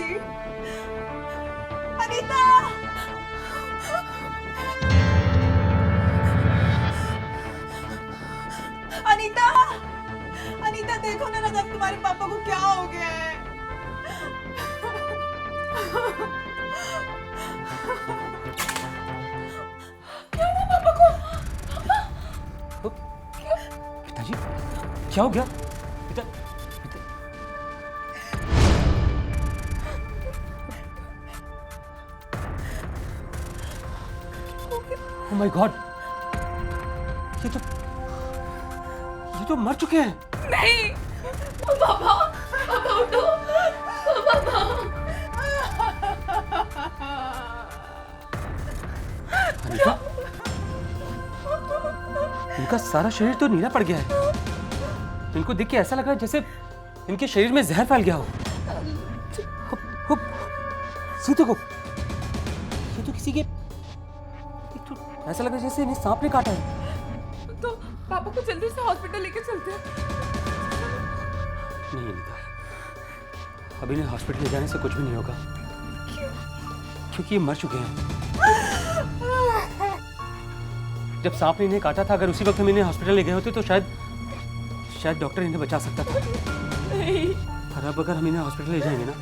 जी। अनीता, अनीता, अनीता देखो ना अब तुम्हारे पापा को क्या हो गया है। क्या हुआ पापा को? पापा पिताजी क्या हो गया? पिता ओह माय गॉड, ये तो मर चुके हैं। नहीं पापा, पापा उठो, पापा। अनीता, इनका सारा शरीर तो नीला पड़ गया है। इनको देख के ऐसा लग रहा है जैसे इनके शरीर में जहर फैल गया हो। सीधे को, ये तो किसी के, तो ऐसा लग रहा है जैसे इन्हें सांप ने काटा है। तो पापा को जल्दी से हॉस्पिटल लेके चलते हैं। नहीं अनीता, अभी इन्हें हॉस्पिटल ले जाने से कुछ भी नहीं होगा। क्यों? क्योंकि ये मर चुके हैं। जब सांप ने इन्हें काटा था, अगर उसी वक्त हम इन्हें हॉस्पिटल ले गए होते तो शायद डॉक्टर इन्हें बचा सकता था। नहीं। पर अब अगर हम इन्हें हॉस्पिटल ले जाएंगे ना,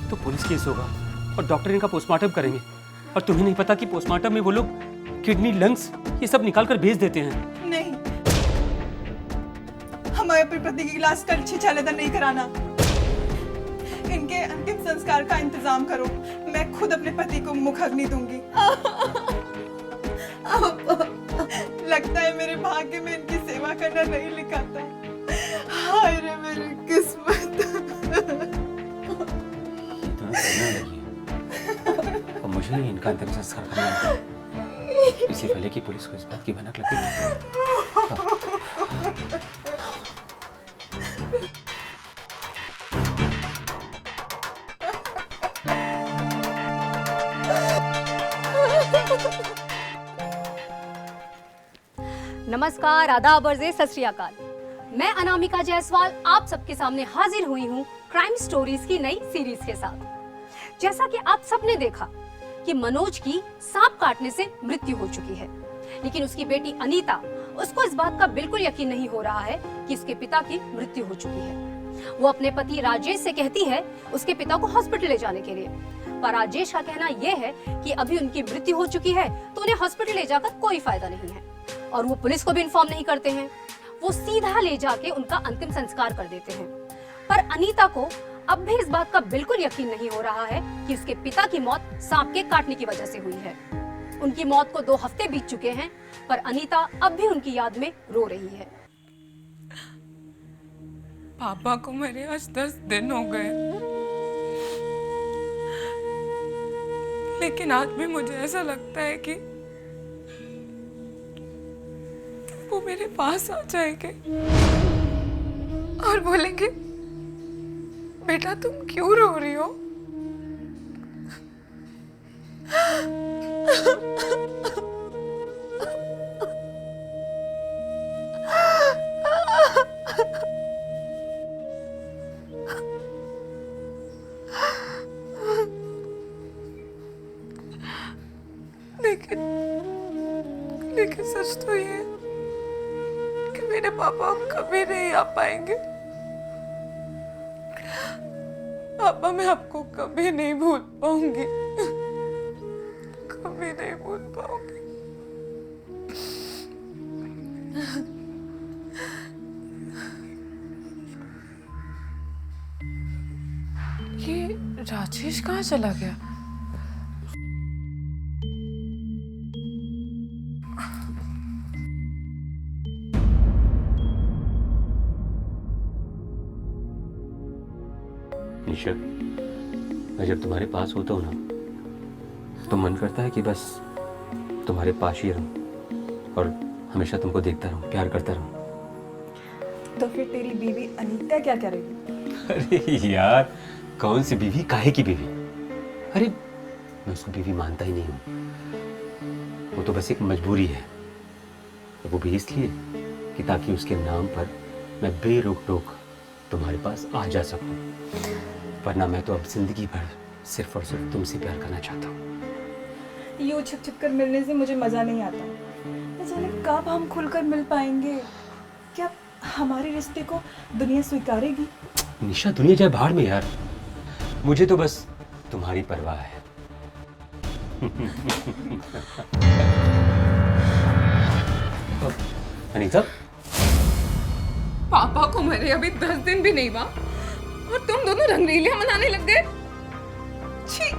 तो पुलिस केस होगा और डॉक्टर इनका पोस्टमार्टम करेंगे। और तुम्हें नहीं पता कि पोस्टमार्टम में वो लोग किडनी, लंग्स ये सब निकाल कर भेज देते हैं। नहीं, हमारे अपने पति की लाश का अच्छी छालेदार नहीं कराना। इनके अंतिम संस्कार का इंतजाम करो। मैं खुद अपने पति को मुखाग्नि दूंगी। लगता है मेरे भाग्य में इनकी सेवा करना नहीं लिखा था। हाय रे मेरी किस्मत। और मुझे ही इनका अंतिम संस्कार करना है, इससे पहले कि पुलिस को इस बात की भनक लगे। नमस्कार, आदाब और सत श्री अकाल। मैं अनामिका जायसवाल आप सबके सामने हाजिर हुई हूँ क्राइम स्टोरीज की नई सीरीज के साथ। जैसा कि आप सबने देखा कि मनोज की सांप काटने से मृत्यु हो चुकी है, लेकिन उसकी बेटी अनीता, उसको इस बात का बिल्कुल यकीन नहीं हो रहा है कि उसके पिता की मृत्यु हो चुकी है। वो अपने पति राजेश से कहती है उसके पिता को हॉस्पिटल ले जाने के लिए, पर राजेश का कहना यह है कि अभी उनकी मृत्यु हो चुकी है तो उन्हें हॉस्पिटल ले जाकर कोई फायदा नहीं है। और वो पुलिस को भी इन्फॉर्म नहीं करते हैं, वो सीधा ले जाके उनका अंतिम संस्कार कर देते हैं। पर अनीता को अब भी इस बात का बिल्कुल यकीन नहीं हो रहा है कि उसके पिता की मौत सांप के काटने की वजह से हुई है। उनकी मौत को 2 हफ्ते बीत चुके हैं, पर अनीता अब भी उनकी याद में रो रही है। पापा को मेरे आज 10 दिन हो गए, लेकिन आज भी मुझे ऐसा लगता है कि वो मेरे पास आ जाएंगे और बोलेंगे, बेटा तुम क्यों रो रही हो? लेकिन सच तो ये कि मेरे पापा अब कभी नहीं आ पाएंगे। पापा मैं आपको कभी नहीं भूल पाऊंगी, कभी नहीं भूल पाऊंगी। ये राजेश कहाँ चला गया? निशा, मैं जब तुम्हारे पास होता हूँ ना, तो मन करता है कि बस तुम्हारे पास ही रहूं और हमेशा तुमको देखता रहूं, प्यार करता रहूं। तो फिर तेरी बीवी अनीता क्या करेगी? अरे यार, कौन सी बीवी, काहे की बीवी? अरे मैं उसको बीवी मानता ही नहीं हूँ। वो तो बस एक मजबूरी है, वो भी इसलिए कि ताकि उसके नाम पर मैं बेरोक टोक तुम्हारे पास आ जा सकूं। वरना मैं तो अब जिंदगी भर सिर्फ और सिर्फ तुमसे प्यार करना चाहता हूँ। यूँ छिप छिप कर मिलने से मुझे मज़ा नहीं आता। न जाने कब हम खुलकर मिल पाएंगे। क्या हमारे रिश्ते को दुनिया स्वीकारेगी? निशा, दुनिया जाए भाड़ में यार, मुझे तो बस तुम्हारी परवाह है। अनीता, पापा को मरे अभी 10 दिन भी नहीं हुआ और तुम दोनों रंगलीलियां मनाने लग गए। छी,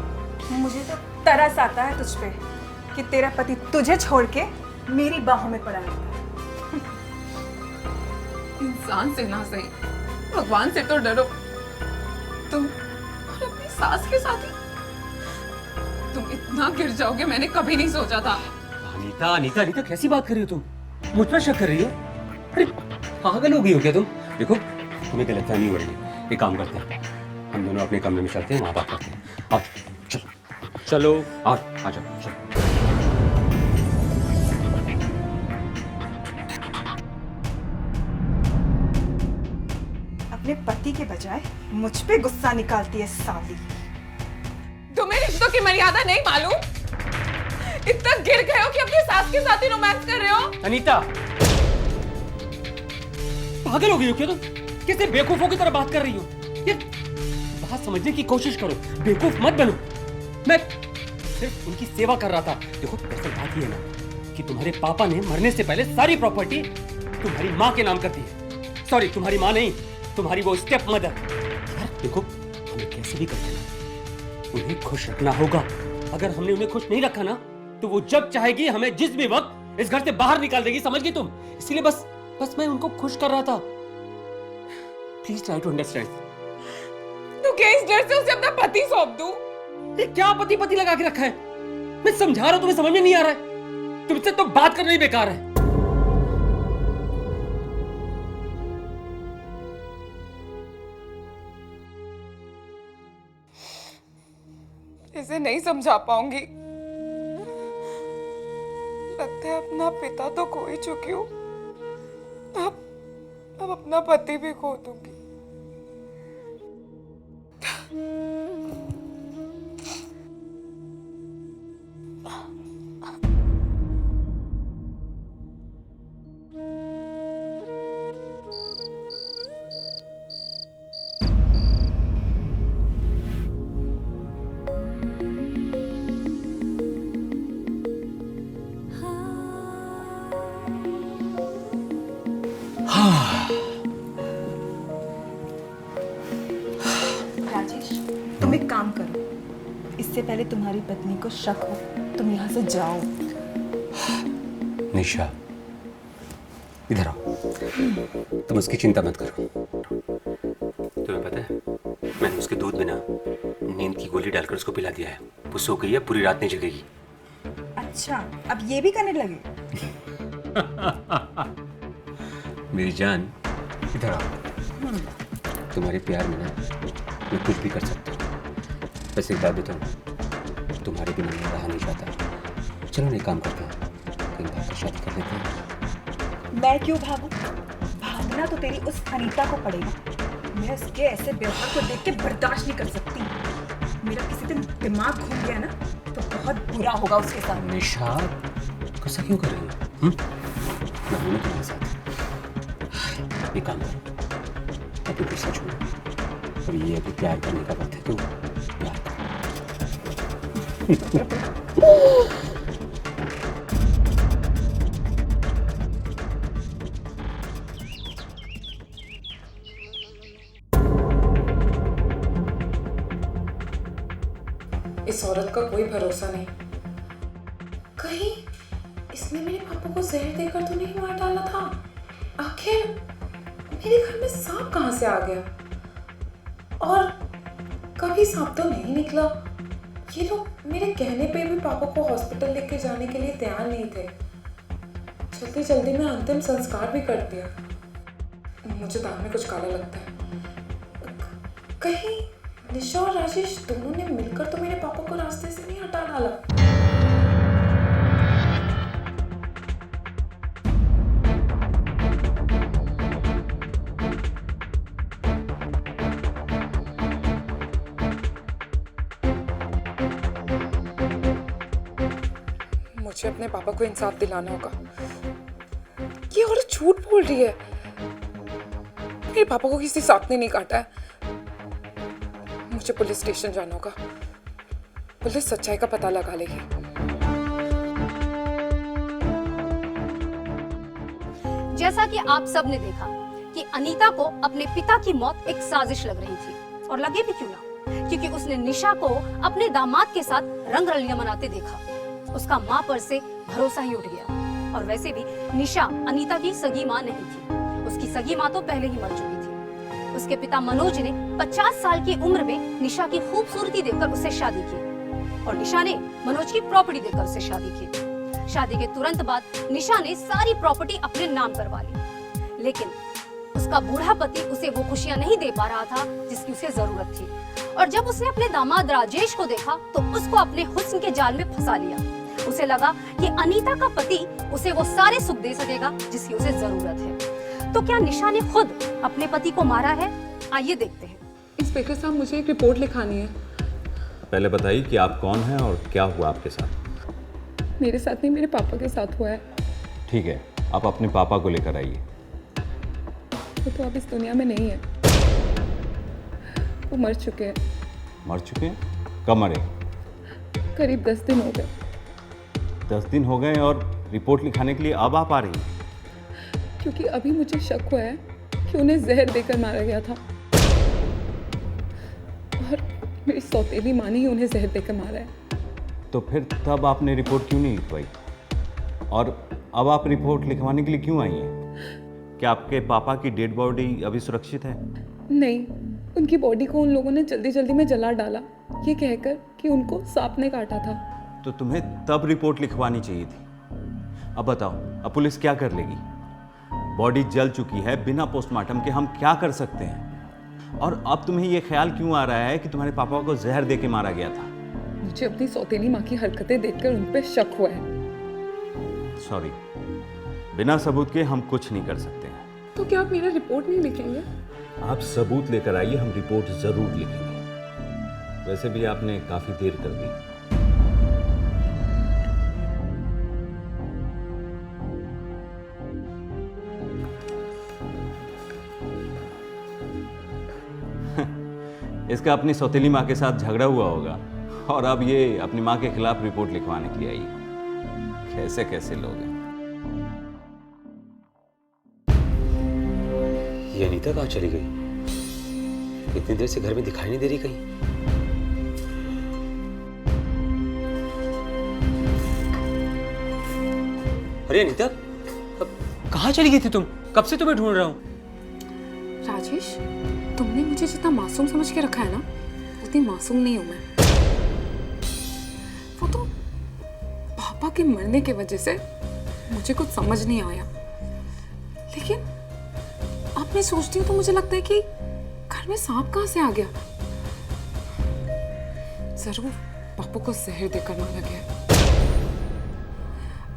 मुझे तो तरस आता है तुझ पे कि तेरा पति तुझे छोड़ के मेरी बाहों में पड़ा है। इंसान से ना सही, भगवान से तो डरो। तुम और अपनी सास के साथ ही तुम इतना गिर जाओगे मैंने कभी नहीं सोचा था। अनीता, अनीता, अनीता, कैसी बात कर रही हो तुम? मुझ पर शक कर रही हो? अरे पागल हो गई हो क्या तुम? देखो, तुम्हें गलतफहमी हो रही है। एक काम करते हैं, हम दोनों अपने कमरे में चलते हैं, वहां बात करते हैं। आओ, चलो चलो, आ जाओ, चलो। अपने पति के बजाय मुझ पे गुस्सा निकालती है साली। तुम्हें रिश्तों की मर्यादा नहीं मालूम? इतना गिर गए हो कि अपनी सास के साथ ही रोमांस कर रहे हो? अनीता, पागल हो गई हो क्या तुम? कैसे बेवकूफों की तरह बात कर रही हो? ये बात समझने की कोशिश करो, बेवकूफ मत बनो। मैं सिर्फ उनकी सेवा कर रहा था। देखो, दरअसल बात ये है ना कि तुम्हारे पापा ने मरने से पहले सारी प्रॉपर्टी तुम्हारी माँ के नाम कर दी है। सॉरी, तुम्हारी माँ नहीं, तुम्हारी वो स्टेप मदर। यार देखो, हमें कैसे भी करके ना उन्हें खुश रखना होगा। अगर हमने उन्हें खुश नहीं रखा ना, तो वो जब चाहेगी हमें जिस भी वक्त इस घर से बाहर निकाल देगी, समझ गई तुम? इसीलिए बस मैं उनको खुश कर रहा था। Please try to understand. तो क्या इस डर से उसे अपना पति सौंप दूं? ये क्या पति पति लगा के रखा है? मैं समझा रहा हूं, तुम्हें समझ में नहीं आ रहा है? तुमसे तो बात करना ही बेकार है। इसे नहीं समझा पाऊंगी। लगता है अपना पिता तो खो ही चुकी हूँ, अब अपना पति भी खो दूंगी। राजेश, तुम एक काम करो, इससे पहले तुम्हारी पत्नी को शक हो, तुम यहाँ से जाओ। निशा, इधर आओ। तुम उसकी चिंता मत करो। तुम्हें पता है, मैंने उसके दूध में ना नींद की गोली डालकर उसको पिला दिया है। वो सो गई है, पूरी रात नहीं जगेगी। अच्छा, अब ये भी करने लगे? मेरी जान, इधर आओ। तुम्हारे प्यार में ना मैं कुछ भी कर सकता हूँ। बस एक बात बताऊँ, तुम्हारे बिना मैं रहा नहीं चाहता। चलो ना, एक काम करते हैं, कहीं बात शादी कर लेते हैं। मैं क्यों भागूं? भागना तो तेरी उस अनीता को पड़ेगा। मैं उसके ऐसे व्यवहार को देख के बर्दाश्त नहीं कर सकती। मेरा किसी दिन दिमाग घूम गया ना, तो बहुत बुरा होगा उसके साथ। निशा, गुस्सा क्यों कर रही हो? मैं हूं ना तुम्हारे साथ। ये काम करो, अभी गुस्सा छोड़ो, और ये अभी प्यार करने का वक्त है, तो प्यार करो। इस औरत का कोई भरोसा नहीं। कहीं इसने मेरे पापा को जहर देकर तो नहीं मार डाला था? आखिर मेरे घर में सांप कहां से आ गया? और कभी सांप तो नहीं निकला। ये लोग मेरे कहने पे भी पापा को हॉस्पिटल लेके जाने के लिए तैयार नहीं थे। जल्दी जल्दी में अंतिम संस्कार भी कर दिया। मुझे दाल में कुछ काला लगता है। कहीं निशा और राजेश दोनों ने मिलकर तो मेरे पापा को रास्ते से नहीं हटा डाला। मुझे अपने पापा को इंसाफ दिलाना होगा। ये औरत झूठ बोल रही है। मेरे पापा को किसी सांप ने नहीं काटा है। मुझे पुलिस स्टेशन जाना होगा। पुलिस सच्चाई का पता लगा लेगी। जैसा कि आप सब ने देखा कि अनीता को अपने पिता की मौत एक साजिश लग रही थी, और लगे भी क्यों ना, क्योंकि उसने निशा को अपने दामाद के साथ रंग रलियां मनाते देखा। उसका माँ पर से भरोसा ही उठ गया। और वैसे भी निशा अनीता की सगी माँ नहीं थी, उसकी सगी माँ तो पहले ही मर चुकी थी। उसके पिता मनोज ने 50 साल की उम्र में निशा की खूबसूरती देखकर उससे शादी की, और निशा ने मनोज की प्रॉपर्टी देखकर उससे शादी की। शादी के तुरंत बाद निशा ने सारी प्रॉपर्टी अपने नाम करवा ली, लेकिन उसका बूढ़ा पति उसे वो खुशियां नहीं दे पा रहा था जिसकी उसे जरूरत थी। और जब उसने अपने दामाद राजेश को देखा तो उसको अपने हुस्न के जाल में फंसा लिया। उसे लगा कि अनीता का पति उसे वो सारे सुख दे सकेगा जिसकी उसे जरूरत है। तो क्या निशा ने खुद अपने पति को मारा है? आइए देखते हैं। इंस्पेक्टर साहब, मुझे एक रिपोर्ट लिखानी है। पहले बताइए कि आप कौन हैं और क्या हुआ आपके साथ। मेरे साथ नहीं, मेरे पापा के साथ हुआ है। ठीक है, आप अपने पापा को लेकर आइए। वो तो अब इस दुनिया में नहीं है। वो मर चुके हैं। मर चुके हैं? कब मरे? करीब 10 दिन हो गए। 10 दिन हो गए और रिपोर्ट लिखाने के लिए अब आप आ रही हैं? क्योंकि अभी मुझे शक हुआ है कि उन्हें जहर देकर मारा गया था, और मेरी सौतेली माँ ने ही उन्हें जहर देकर मारा है। तो फिर तब आपने रिपोर्ट क्यों नहीं लिखवाई? और अब आप रिपोर्ट लिखवाने के लिए क्यों आई हैं? क्या आपके पापा की डेड बॉडी अभी सुरक्षित है? नहीं, उनकी बॉडी को उन लोगों ने जल्दी जल्दी में जला डाला, ये कहकर कि उनको सांप ने काटा था। तो तुम्हें तब रिपोर्ट लिखवानी चाहिए थी। अब बताओ, अब पुलिस क्या कर लेगी? बॉडी जल चुकी है, बिना पोस्टमार्टम के हम क्या कर सकते हैं? और अब तुम्हें यह ख्याल क्यों आ रहा है कि तुम्हारे पापा को जहर दे के मारा गया था? मुझे अपनी सौतेली माँ की हरकतें देखकर उन पर शक हुआ है। सॉरी, बिना सबूत के हम कुछ नहीं कर सकते हैं। तो क्या आप मेरा रिपोर्ट नहीं लिखेंगे? आप सबूत लेकर आइए, हम रिपोर्ट जरूर लिखेंगे। वैसे भी आपने काफी देर कर दी। इसका अपनी सौतेली माँ के साथ झगड़ा हुआ होगा और अब ये अपनी माँ के खिलाफ रिपोर्ट लिखवाने के लिए आई है। कैसे कैसे लोग हैं। ये अनीता कहाँ चली गई? इतनी देर से घर में दिखाई नहीं दे रही कहीं। अरे अनीता, अब कहाँ चली गई थी तुम? कब से तुम्हें ढूंढ रहा हूँ। राजेश, तुमने मुझे जितना मासूम समझ के रखा है ना, उतनी मासूम नहीं हूं मैं। वो तो पापा के मरने की वजह से मुझे कुछ समझ नहीं आया, लेकिन अब मैं सोचती हूँ तो मुझे लगता है कि घर में सांप कहाँ से आ गया। जरूर पापा को जहर देकर मारा गया,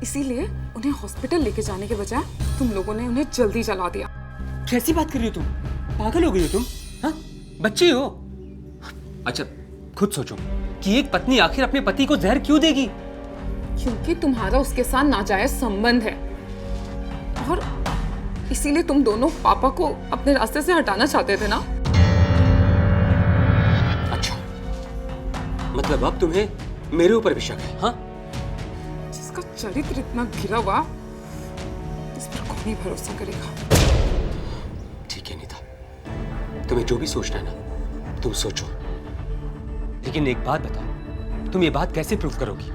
इसीलिए उन्हें हॉस्पिटल लेके जाने के बजाय तुम लोगों ने उन्हें जल्दी जला दिया। कैसी बात कर रही हो तुम? पागल हो गई हो तुम? हाँ, बच्ची हो। अच्छा, खुद सोचो कि एक पत्नी आखिर अपने पति को जहर क्यों देगी? क्योंकि तुम्हारा उसके साथ नाजायज संबंध है, और इसीलिए तुम दोनों पापा को अपने रास्ते से हटाना चाहते थे ना। अच्छा, मतलब अब तुम्हें मेरे ऊपर भी शक है? हाँ, जिसका चरित्र इतना गिरा हुआ, इस पर कौन ही भरोसा करेगा। ठीक है नीता, तुम्हें जो भी सोचना है ना तुम सोचो, लेकिन एक बात बताओ, तुम ये बात कैसे प्रूव करोगी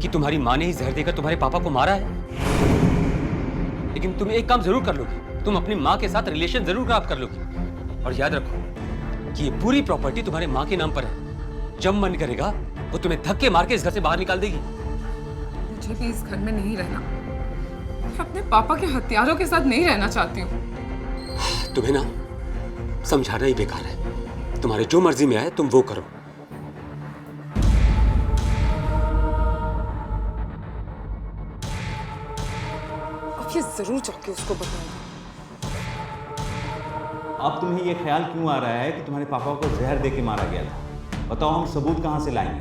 कि तुम्हारी माँ ने ही जहर देकर तुम्हारे पापा को मारा है? लेकिन तुम एक काम जरूर कर लोगी, तुम अपनी माँ के साथ रिलेशन जरूर खराब कर लोगी। और याद रखो कि ये पूरी प्रॉपर्टी तुम्हारे माँ के नाम पर है। जब मन करेगा वो तुम्हें धक्के मार के इस घर से बाहर निकाल देगी। मुझे भी इस घर में नहीं रहना। मैं अपने पापा के हत्यारों के साथ नहीं रहना चाहती हूँ। तुम्हें ना समझाना ही बेकार है। तुम्हारे जो मर्जी में आए तुम वो करो। अब ये जरूर जाके उसको बताऊंगा। अब तुम्हें यह ख्याल क्यों आ रहा है कि तुम्हारे पापा को जहर दे के मारा गया था? बताओ, हम सबूत कहां से लाएंगे?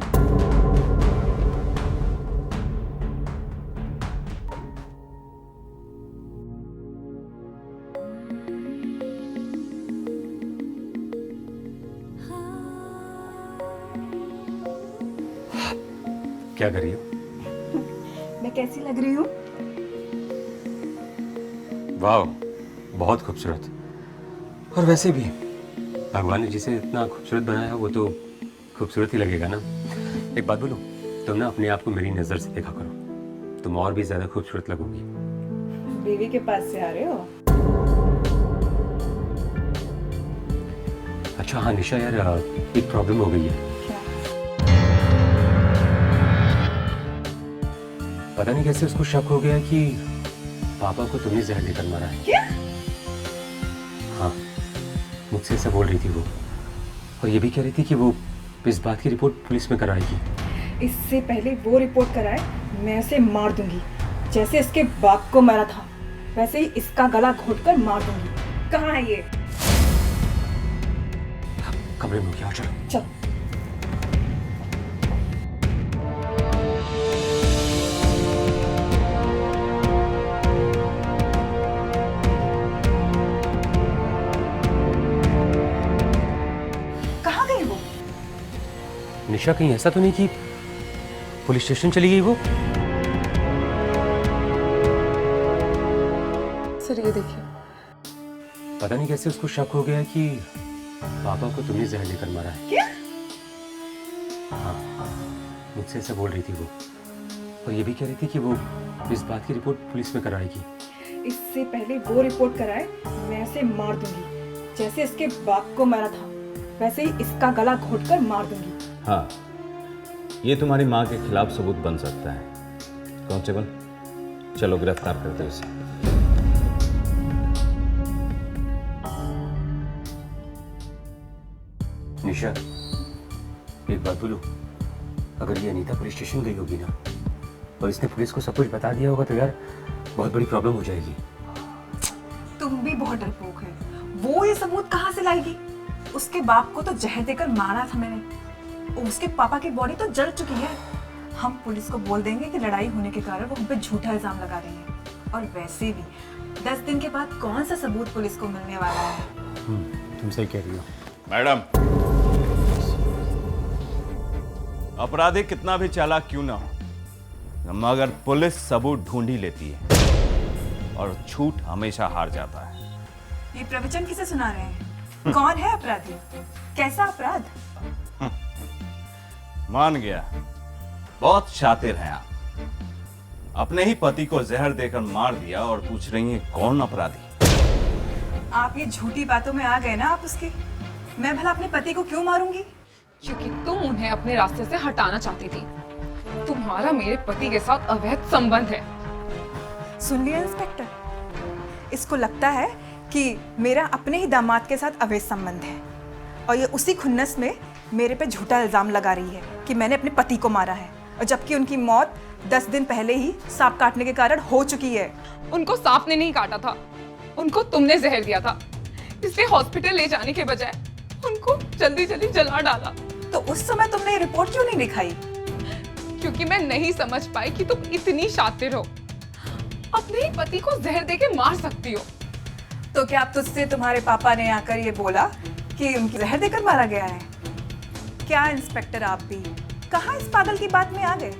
क्या कर रही हो? मैं कैसी लग रही हूँ? वाह, बहुत खूबसूरत। और वैसे भी भगवान ने जिसे इतना खूबसूरत बनाया वो तो खूबसूरत ही लगेगा ना। एक बात बोलो, तुम ना अपने आप को मेरी नज़र से देखा करो, तुम और भी ज़्यादा खूबसूरत लगोगी। बेबी के पास से आ रहे हो? अच्छा हाँ निशा यार, एक प्रॉब्लम हो गई है। क्या? पता नहीं कैसे उसको शक हो गया कि पापा को तुमने जहर देकर मारा है। क्या? हाँ, मुझसे ऐसा बोल रही थी वो, और ये भी कह रही थी कि वो इस बात की रिपोर्ट पुलिस में कराएगी। इससे पहले वो रिपोर्ट कराए मैं उसे मार दूंगी। जैसे इसके बाप को मारा था वैसे ही इसका गला घोटकर मार दूंगी। कहाँ है ये? कमरे में क्या? चलो चल। कहाँ गई वो? निशा, कहीं ऐसा तो नहीं कि पुलिस स्टेशन चली गई वो? सर ये देखिए, पता नहीं कैसे उसको शक हो गया कि पापा को तुमने जहर देकर मारा है। क्या? हाँ, मुझसे ऐसा बोल रही थी वो, और ये भी कह रही थी कि वो इस बात की रिपोर्ट पुलिस में कराएगी। इससे पहले वो रिपोर्ट कराए मैं उसे मार दूंगी। जैसे इसके बाप को मारा था वैसे ही इसका गला घोटकर मार दूंगी। हाँ, ये तुम्हारी माँ के खिलाफ सबूत बन सकता है। कांस्टेबल, चलो गिरफ्तार कर दो इसे। निशा, एक बात बोलो, अगर ये अनीता पुलिस स्टेशन गई होगी ना और इसने पुलिस को सब कुछ बता दिया होगा तो यार बहुत बड़ी प्रॉब्लम हो जाएगी। तुम भी बहुत डरपोक है। वो ये सबूत कहाँ से लाएगी? उसके बाप को तो जहर देकर मारा था मैंने। उसके पापा की बॉडी तो जल चुकी है। हम पुलिस को बोल देंगे कि लड़ाई होने के कारण वो हम पे झूठा इल्जाम लगा रही है। और वैसे भी 10 दिन के बाद कौन सा सबूत पुलिस को मिलने वाला है? तुम सही कह रही हो। मैडम, अपराधी कितना भी चालाक क्यों ना हो, मगर पुलिस सबूत ढूंढ ही लेती है और झूठ हमेशा हार जाता है। ये प्रवचन किसे सुना रहे हैं? कौन है अपराधी? कैसा अपराध? मान गया, बहुत शातिर हैं आप। अपने ही पति को जहर देकर मार दिया और पूछ रही हैं कौन अपराधी। आप ये झूठी बातों में आ गए ना आप उसके। मैं भला अपने पति को क्यों मारूंगी? क्योंकि तुम उन्हें अपने रास्ते से हटाना चाहती थी। तुम्हारा मेरे पति के साथ अवैध संबंध है। सुन लिया इंस्पेक्टर? इसको लगता है कि मेरा अपने ही दामाद के साथ अवैध संबंध है और ये उसी खुन्नस में मेरे पे झूठा इल्जाम लगा रही है कि मैंने अपने पति को मारा है, और जबकि उनकी मौत 10 दिन पहले ही सांप काटने के कारण हो चुकी है। उनको सांप ने नहीं काटा था, उनको तुमने जहर दिया था। इसलिए हॉस्पिटल ले जाने के बजाय उनको जल्दी जल्दी जला डाला। तो उस समय तुमने ये रिपोर्ट क्यों नहीं दिखाई? क्योंकि मैं नहीं समझ पाई कि तुम इतनी शातिर हो, अपने ही पति को जहर देके मार सकती हो। तो क्या अब तुझसे तुम्हारे पापा ने आकर ये बोला कि उनकी जहर देकर मारा गया है? क्या इंस्पेक्टर, आप भी कहाँ इस पागल की बात में आ गए?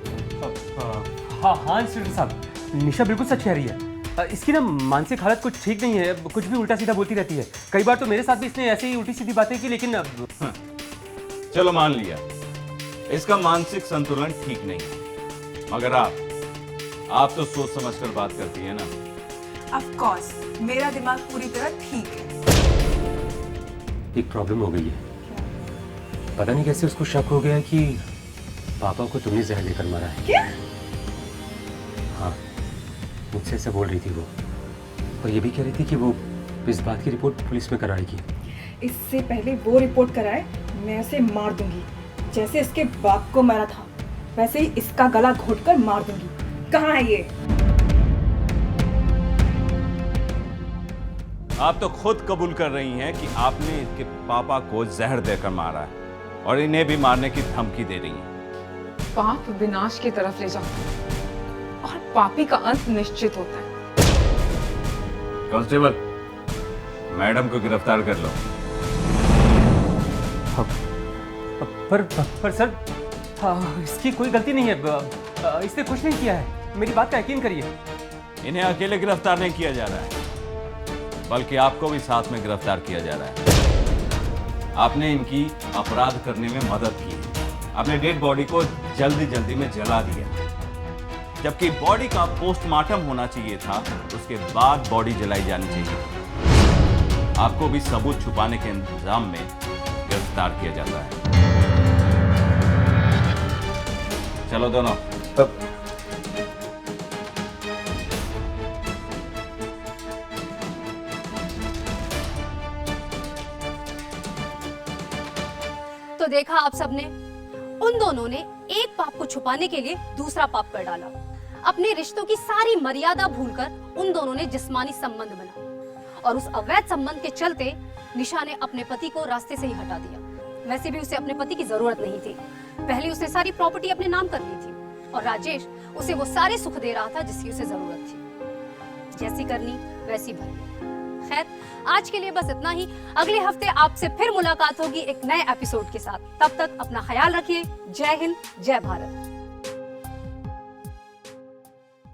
हाँ हाँ इंस्पेक्टर साहब, निशा बिल्कुल सच कह रही है। इसकी ना मानसिक हालत कुछ ठीक नहीं है, कुछ भी उल्टा सीधा बोलती रहती है। कई बार तो मेरे साथ भी इसने ऐसे ही उल्टी सीधी बातें की, लेकिन चलो मान लिया, इसका मानसिक संतुलन ठीक नहीं है, मगर आप तो सोच समझकर बात करती है ना। ऑफ कोर्स मेरा दिमाग पूरी तरह ठीक है। एक प्रॉब्लम हो गई है। पता नहीं कैसे उसको शक हो गया कि पापा को तुमने जहर देकर मारा है। क्या? हाँ, मुझसे ऐसा बोल रही थी वो, और ये भी कह रही थी कि वो इस बात की रिपोर्ट पुलिस में कराएगी। इससे पहले वो रिपोर्ट कराए मैं उसे मार दूंगी। जैसे इसके बाप को मारा था वैसे ही इसका गला घोटकर मार दूंगी। कहाँ है ये? आप तो खुद कबूल कर रही हैं कि आपने इसके पापा को जहर देकर मारा है और इन्हें भी मारने की धमकी दे रही हैं। पाप विनाश की तरफ ले जाता है और पापी का अंत निश्चित होता है। कांस्टेबल, मैडम को गिरफ्तार कर लो। पर सर, इसकी कोई गलती नहीं है, इसने कुछ नहीं किया है, मेरी बात का यकीन करिए। इन्हें अकेले गिरफ्तार नहीं किया जा रहा है, बल्कि आपको भी साथ में गिरफ्तार किया जा रहा है। आपने इनकी अपराध करने में मदद की है। आपने डेड बॉडी को जल्दी जल्दी में जला दिया, जबकि बॉडी का पोस्टमार्टम होना चाहिए था, उसके बाद बॉडी जलाई जानी चाहिए। आपको भी सबूत छुपाने के इंतजाम में गिरफ्तार किया जाता है। चलो दोनों। तो देखा आप सबने, उन दोनों ने एक पाप को छुपाने के लिए दूसरा पाप कर डाला। अपने रिश्तों की सारी मर्यादा भूलकर उन दोनों ने जिस्मानी संबंध बना, और उस अवैध संबंध के चलते निशा ने अपने पति को रास्ते से ही हटा दिया। वैसे भी उसे अपने पति की जरूरत नहीं थी, पहले उसने सारी प्रॉपर्टी अपने नाम कर ली थी, और राजेश उसे वो सारे सुख दे रहा था जिसकी उसे जरूरत थी। जैसी करनी वैसी भरनी। खैर, आज के लिए बस इतना ही। अगले हफ्ते आपसे फिर मुलाकात होगी एक नए एपिसोड के साथ। तब तक अपना ख्याल रखिए। जय हिंद, जय भारत।